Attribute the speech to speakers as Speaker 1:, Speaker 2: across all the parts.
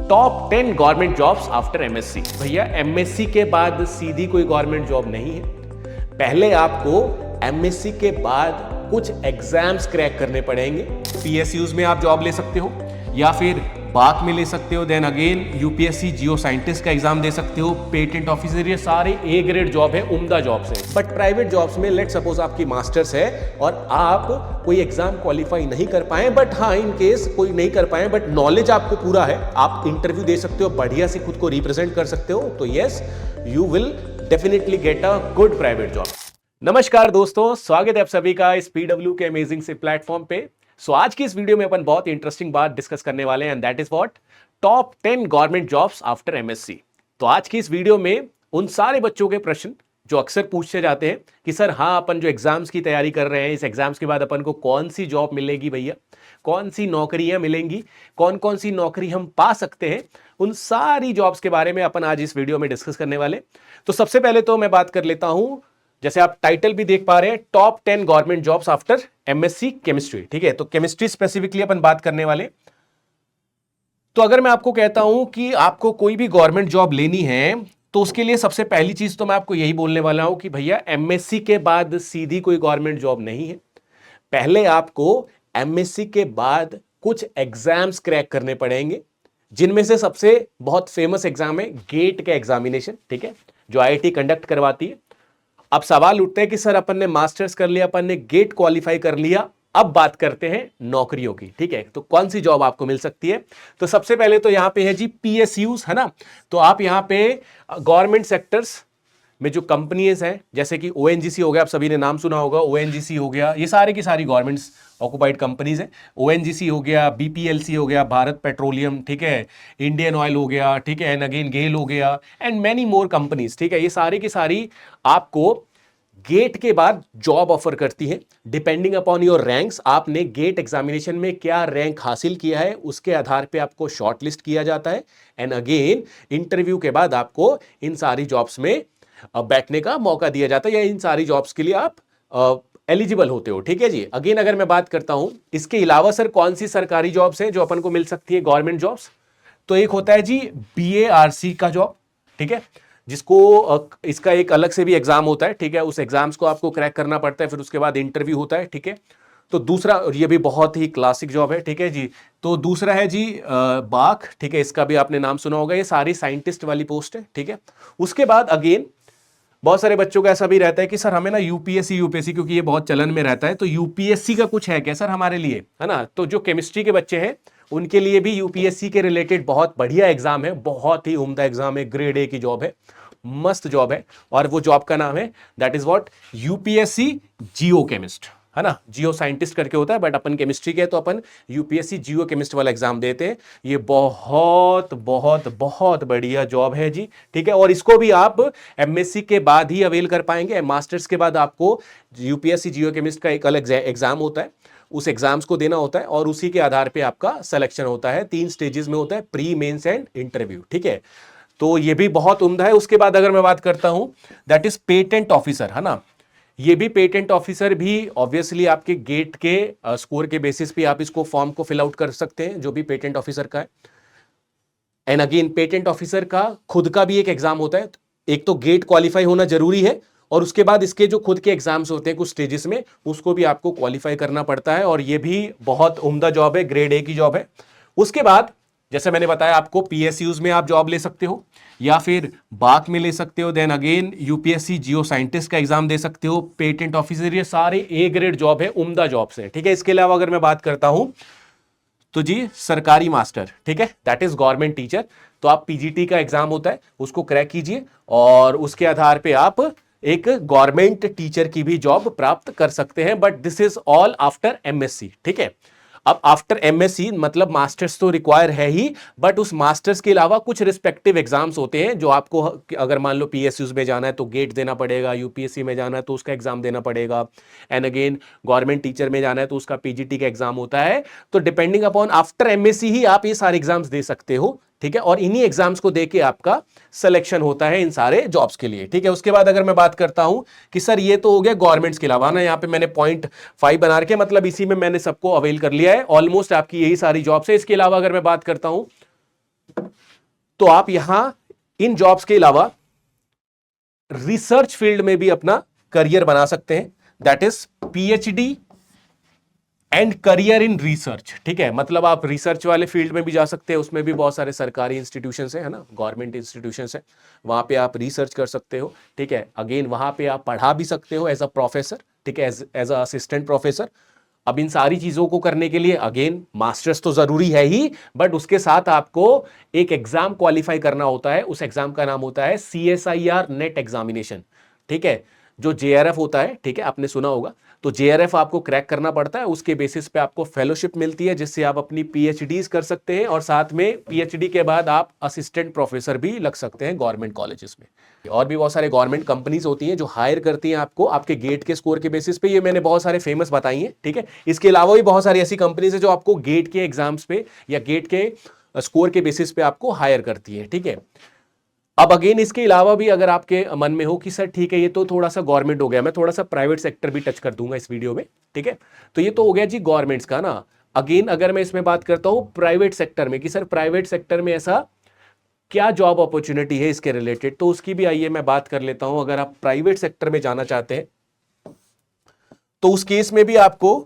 Speaker 1: Top 10 government jobs after MSc. भैया MSc के बाद सीधी कोई गवर्नमेंट जॉब नहीं है। पहले आपको एमएससी के बाद कुछ एग्जाम्स क्रैक करने पड़ेंगे। पीएसयूज में आप जॉब ले सकते हो या फिर बाक में ले सकते हो, then again UPSC geo scientist का एग्जाम दे सकते हो, पेटेंट ऑफिसर, ये सारे ए ग्रेड जॉब है, उम्दा जॉब्स है। बट प्राइवेट जॉब्स में लेट सपोज आपकी मास्टर्स है और आप कोई एग्जाम क्वालिफाई नहीं कर पाए, बट हाँ इन केस कोई नहीं कर पाए बट नॉलेज आपको पूरा है, आप इंटरव्यू दे सकते हो, बढ़िया से खुद को रिप्रेजेंट कर सकते हो, तो yes you will definitely get a good private job. नमस्कार दोस्तों, स्वागत है आप सभी का इस पीडब्ल्यू के अमेजिंग से प्लेटफॉर्म पे। सो आज की इस वीडियो में अपन बहुत इंटरेस्टिंग बात डिस्कस करने वाले हैं and that is what top 10 government jobs after MSc. तो आज की इस वीडियो में उन सारे बच्चों के प्रश्न जो अक्सर पूछे जाते हैं कि सर हाँ अपन जो एग्जाम्स की तैयारी कर रहे हैं, इस एग्जाम्स के बाद अपन को कौन सी जॉब मिलेगी भैया, कौन सी नौकरियां मिलेंगी, कौन कौन सी नौकरी हम पा सकते हैं, उन सारी जॉब्स के बारे में अपन आज इस वीडियो में डिस्कस करने वाले। तो सबसे पहले तो मैं बात कर लेता हूं, जैसे आप टाइटल भी देख पा रहे हैं, top 10 government jobs after MSc chemistry. ठीक है, तो केमिस्ट्री स्पेसिफिकली अपन बात करने वाले। तो अगर मैं आपको कहता हूं कि आपको कोई भी गवर्नमेंट जॉब लेनी है तो उसके लिए सबसे पहली चीज तो मैं आपको यही बोलने वाला हूं कि भैया एमएससी के बाद सीधी कोई गवर्नमेंट जॉब नहीं है। पहले आपको एमएससी के बाद कुछ एग्जाम्स क्रैक करने पड़ेंगे, जिनमें से सबसे बहुत फेमस एग्जाम है गेट का एग्जामिनेशन। ठीक है, जो आईआईटी कंडक्ट करवाती है। अब सवाल उठते हैं कि सर अपन ने मास्टर्स कर लिया, अपन ने गेट क्वालिफाई कर लिया, अब बात करते हैं नौकरियों की। ठीक है, तो कौन सी जॉब आपको मिल सकती है। तो सबसे पहले तो यहां पे है जी पीएसयूज, है ना। तो आप यहां पे गवर्नमेंट सेक्टर्स में जो कंपनीज हैं, जैसे कि ओएनजीसी हो गया, आप सभी ने नाम सुना होगा, ओएनजीसी हो गया, ये सारे की सारी गवर्नमेंट्स ऑक्युपाइड कंपनीज हैं। ओएनजीसी हो गया, बीपीएलसी हो गया, भारत पेट्रोलियम, ठीक है, इंडियन ऑयल हो गया, ठीक है, एंड अगेन गेल हो गया, एंड मैनी मोर कंपनीज। ठीक है, ये सारी की सारी आपको गेट के बाद जॉब ऑफर करती है। डिपेंडिंग अपॉन योर रैंक्स, आपने गेट एग्जामिनेशन में क्या रैंक हासिल किया है उसके आधार पे आपको शॉर्टलिस्ट किया जाता है, एंड अगेन इंटरव्यू के बाद आपको इन सारी जॉब्स में बैठने का मौका दिया जाता है, या इन सारी जॉब्स के लिए आप एलिजिबल होते हो। ठीक है जी। अगेन अगर मैं बात करता हूं इसके अलावा सर कौन सी सरकारी जॉब्स हैं जो अपन को मिल सकती है गवर्नमेंट जॉब्स, तो एक होता है जी बीएआरसी का जॉब। ठीक है, जिसको इसका एक अलग से भी एग्जाम होता है। ठीक है, उस एग्जाम्स को आपको क्रैक करना पड़ता है, फिर उसके बाद इंटरव्यू होता है। ठीक है, तो दूसरा, और ये भी बहुत ही क्लासिक जॉब है। ठीक है जी। तो दूसरा है जी बाक। ठीक है, इसका भी आपने नाम सुना होगा, ये सारी साइंटिस्ट वाली पोस्ट है। ठीक है, उसके बाद अगेन बहुत सारे बच्चों का ऐसा भी रहता है कि सर हमें ना यूपीएससी क्योंकि ये बहुत चलन में रहता है, तो यूपीएससी का कुछ है क्या सर हमारे लिए, है ना। तो जो केमिस्ट्री के बच्चे हैं उनके लिए भी यूपीएससी के रिलेटेड बहुत बढ़िया एग्जाम है, बहुत ही उम्दा एग्जाम है, ग्रेड ए की जॉब है, मस्त जॉब है, और वो जॉब का नाम है that is what UPSC Jio chemist, है ना। जियो साइंटिस्ट करके होता है, बट अपन केमिस्ट्री के तो अपन यूपीएससी जियो केमिस्ट वाला एग्जाम देते हैं। ये बहुत बहुत बहुत बढ़िया जॉब है जी। ठीक है, और इसको भी आप एमएससी के बाद ही अवेल कर पाएंगे। मास्टर्स के बाद आपको यूपीएससी जियो केमिस्ट का एक अलग एग्जाम होता है, उस एग्जाम्स को देना होता है, और उसी के आधार पर आपका सिलेक्शन होता है। 3 स्टेजेस में होता है, प्री, मेंस एंड इंटरव्यू। ठीक है, तो ये भी बहुत उम्दा है। उसके बाद अगर मैं बात करता हूं दैट इज पेटेंट ऑफिसर, है ना। ये भी पेटेंट ऑफिसर भी ऑब्वियसली आपके गेट के स्कोर के बेसिस पे आप इसको फॉर्म को फिल आउट कर सकते हैं, जो भी पेटेंट ऑफिसर का है। एंड अगेन पेटेंट ऑफिसर का खुद का भी एक एग्जाम होता है। एक तो गेट क्वालिफाई होना जरूरी है, और उसके बाद इसके जो खुद के एग्जाम्स होते हैं कुछ स्टेजेस में, उसको भी आपको क्वालिफाई करना पड़ता है, और ये भी बहुत उम्दा जॉब है, ग्रेड ए की जॉब है। उसके बाद जैसे मैंने बताया आपको पीएसयूज में आप जॉब ले सकते हो या फिर बाक में ले सकते हो, then again UPSC geo scientist का एग्जाम दे सकते हो, पेटेंट ऑफिसर, ये सारे ए ग्रेड जॉब है, उम्दा जॉब्स है। ठीक है, इसके अलावा अगर मैं बात करता हूं तो जी सरकारी मास्टर, ठीक है, दैट इज गवर्नमेंट टीचर। तो आप पीजीटी का एग्जाम होता है, उसको क्रैक कीजिए, और उसके आधार पे आप एक गवर्नमेंट टीचर की भी जॉब प्राप्त कर सकते हैं, but this is all after MSc. ठीक है, अब आफ्टर एमएससी मतलब मास्टर्स तो रिक्वायर है ही, बट उस मास्टर्स के अलावा कुछ रिस्पेक्टिव एग्जाम्स होते हैं जो आपको, अगर मान लो पीएसयूज में जाना है तो गेट देना पड़ेगा, यूपीएससी में जाना है तो उसका एग्जाम देना पड़ेगा, एंड अगेन गवर्नमेंट टीचर में जाना है तो उसका पीजीटी का एग्जाम होता है। तो डिपेंडिंग अपॉन आफ्टर एमएससी ही आप ये सारे एग्जाम्स दे सकते हो। ठीक है, और इन्हीं एग्जाम्स को देके आपका सिलेक्शन होता है इन सारे जॉब्स के लिए। ठीक है, उसके बाद अगर मैं बात करता हूं कि सर ये तो हो गया गवर्नमेंट्स के अलावा ना, यहाँ पे मैंने 0.5 बना रखे, मतलब इसी में मैंने सबको अवेल कर लिया है, ऑलमोस्ट आपकी यही सारी जॉब्स है। इसके अलावा अगर मैं बात करता हूं तो आप यहां इन जॉब्स के अलावा रिसर्च फील्ड में भी अपना करियर बना सकते हैं, that is PhD and career in research. ठीक है, मतलब आप रिसर्च वाले फील्ड में भी जा सकते हैं, उसमें भी बहुत सारे सरकारी इंस्टीट्यूशंस हैं, है ना, गवर्नमेंट इंस्टीट्यूशंस हैं, वहां पे आप रिसर्च कर सकते हो। ठीक है, अगेन वहां पे आप पढ़ा भी सकते हो एज अ प्रोफेसर, ठीक है, एज अ असिस्टेंट प्रोफेसर। अब इन सारी चीजों को करने के लिए अगेन मास्टर्स तो जरूरी है ही, बट उसके साथ आपको एक एग्जाम क्वालिफाई करना होता है। उस एग्जाम का नाम होता है CSIR नेट एग्जामिनेशन। ठीक है, जो JRF होता है, ठीक है, आपने सुना होगा, तो JRF आपको क्रैक करना पड़ता है, उसके बेसिस पे आपको फेलोशिप मिलती है, जिससे आप अपनी PhDs कर सकते हैं, और साथ में PhD के बाद आप असिस्टेंट प्रोफेसर भी लग सकते हैं गवर्नमेंट कॉलेजेस में। और भी बहुत सारे गवर्नमेंट कंपनीज होती हैं जो हायर करती हैं आपको आपके गेट के स्कोर के बेसिस पे, ये मैंने बहुत सारे फेमस बताई हैं। ठीक है, इसके अलावा भी बहुत सारी ऐसी कंपनीज है जो आपको गेट के एग्जाम्स पे या गेट के स्कोर के बेसिस पे आपको हायर करती है। ठीक है, अब अगेन इसके अलावा भी अगर आपके मन में हो कि सर ठीक है ये तो थोड़ा सा गवर्नमेंट हो गया, मैं थोड़ा सा प्राइवेट सेक्टर भी टच कर दूंगा इस वीडियो में। ठीक है, तो ये तो हो गया जी गवर्नमेंट्स का ना। अगेन अगर मैं इसमें बात करता हूं प्राइवेट सेक्टर में कि सर प्राइवेट सेक्टर में ऐसा क्या जॉब अपॉर्चुनिटी है इसके रिलेटेड, तो उसकी भी आइए मैं बात कर लेता हूं। अगर आप प्राइवेट सेक्टर में जाना चाहते हैं तो उस केस में भी आपको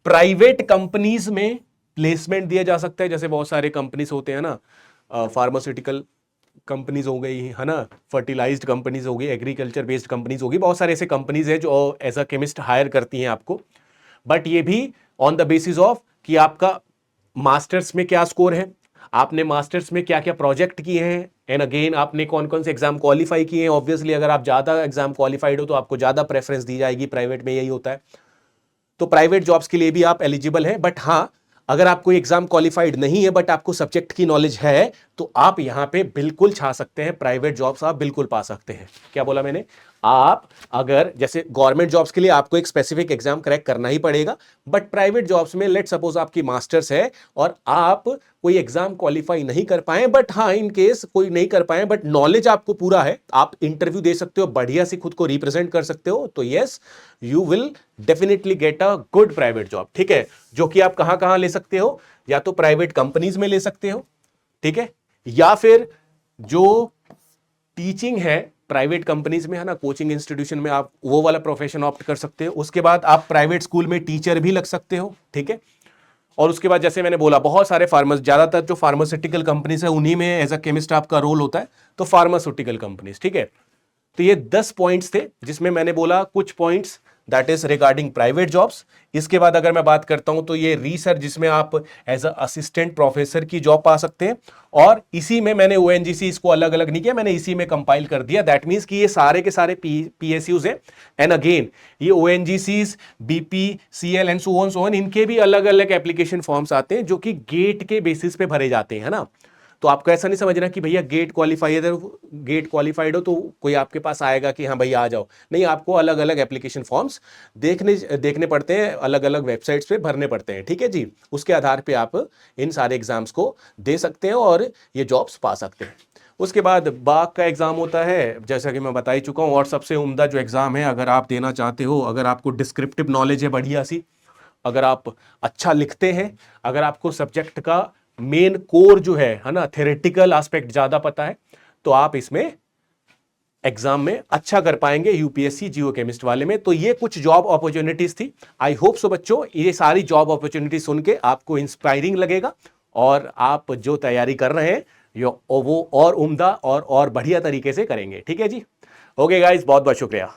Speaker 1: प्राइवेट कंपनीज में प्लेसमेंट दिया जा सकता है। जैसे बहुत सारे कंपनीज होते हैं ना, फार्मास्यूटिकल कंपनीज हो गई, है ना, फर्टिलाइज्ड कंपनीज हो गई, एग्रीकल्चर बेस्ड कंपनीज होगी, बहुत सारे ऐसे कंपनीज है जो एज अ केमिस्ट हायर करती हैं आपको। बट ये भी ऑन द बेसिस ऑफ कि आपका मास्टर्स में क्या स्कोर है, आपने मास्टर्स में क्या क्या प्रोजेक्ट किए हैं, एंड अगेन आपने कौन कौन से एग्जाम क्वालिफाई किए हैं। ऑब्वियसली अगर आप ज्यादा एग्जाम क्वालिफाइड हो तो आपको ज्यादा प्रेफरेंस दी जाएगी, प्राइवेट में यही होता है। तो प्राइवेट जॉब्स के लिए भी आप एलिजिबल हैं। बट हाँ, अगर आप कोई एग्जाम क्वालिफाइड नहीं है बट आपको सब्जेक्ट की नॉलेज है तो आप यहां पे बिल्कुल छा सकते हैं, प्राइवेट जॉब्स आप बिल्कुल पा सकते हैं। क्या बोला मैंने, आप अगर जैसे गवर्नमेंट जॉब्स के लिए आपको एक स्पेसिफिक एग्जाम क्रैक करना ही पड़ेगा, बट प्राइवेट जॉब्स में लेट सपोज आपकी मास्टर्स है और आप कोई एग्जाम क्वालिफाई नहीं कर पाए, बट हाँ इन केस कोई नहीं कर पाए बट नॉलेज आपको पूरा है, आप इंटरव्यू दे सकते हो, बढ़िया से खुद को रिप्रेजेंट कर सकते हो, तो yes you will definitely get a good private job. ठीक है, जो कि आप कहां कहां ले सकते हो, या तो प्राइवेट कंपनीज में ले सकते हो, ठीक है, या फिर जो टीचिंग है प्राइवेट कंपनीज में, है ना, कोचिंग इंस्टीट्यूशन में आप वो वाला प्रोफेशन ऑप्ट कर सकते हो। उसके बाद आप प्राइवेट स्कूल में टीचर भी लग सकते हो। ठीक है, और उसके बाद जैसे मैंने बोला बहुत सारे ज्यादातर जो फार्मास्यूटिकल कंपनीज है उन्हीं में एज अ केमिस्ट आपका रोल होता है, तो फार्मास्यूटिकल कंपनीज। ठीक है, तो ये 10 पॉइंट्स थे जिसमें मैंने बोला कुछ points that is regarding private jobs. इसके बाद अगर मैं बात करता हूं तो ये रिसर्च जिसमें आप एज अ असिस्टेंट प्रोफेसर की जॉब पा सकते हैं, और इसी में मैंने ONGC इसको अलग अलग नहीं किया, मैंने इसी में कंपाइल कर दिया। दैट मींस कि ये सारे के सारे PSUs हैं, एंड अगेन ये ONGCs, BPCL and so on इनके भी अलग अलग एप्लीकेशन फॉर्म्स आते हैं जो कि गेट के बेसिस पे भरे जाते हैं, है ना। तो आपको ऐसा नहीं समझना कि भैया गेट क्वालिफाइड हो तो कोई आपके पास आएगा कि हाँ भैया आ जाओ, नहीं, आपको अलग अलग एप्लीकेशन फॉर्म्स देखने पड़ते हैं, अलग अलग वेबसाइट्स पे भरने पड़ते हैं। ठीक है जी, उसके आधार पे आप इन सारे एग्जाम्स को दे सकते हैं और ये जॉब्स पा सकते हैं। उसके बाद बाक का एग्जाम होता है, जैसा कि मैं बता ही चुका हूँ, और सबसे उम्दा जो एग्जाम है अगर आप देना चाहते हो, अगर आपको डिस्क्रिप्टिव नॉलेज है बढ़िया सी, अगर आप अच्छा लिखते हैं, अगर आपको सब्जेक्ट का मेन कोर जो है ना, थ्योरेटिकल एस्पेक्ट ज्यादा पता है, तो आप इसमें एग्जाम में अच्छा कर पाएंगे UPSC जियो केमिस्ट वाले में। तो ये कुछ जॉब अपॉर्चुनिटीज थी। आई होप सो बच्चों ये सारी जॉब अपॉर्चुनिटी सुन के आपको इंस्पायरिंग लगेगा और आप जो तैयारी कर रहे हैं वो और उम्दा और बढ़िया तरीके से करेंगे। ठीक है जी, ओके गाइस, बहुत बहुत शुक्रिया।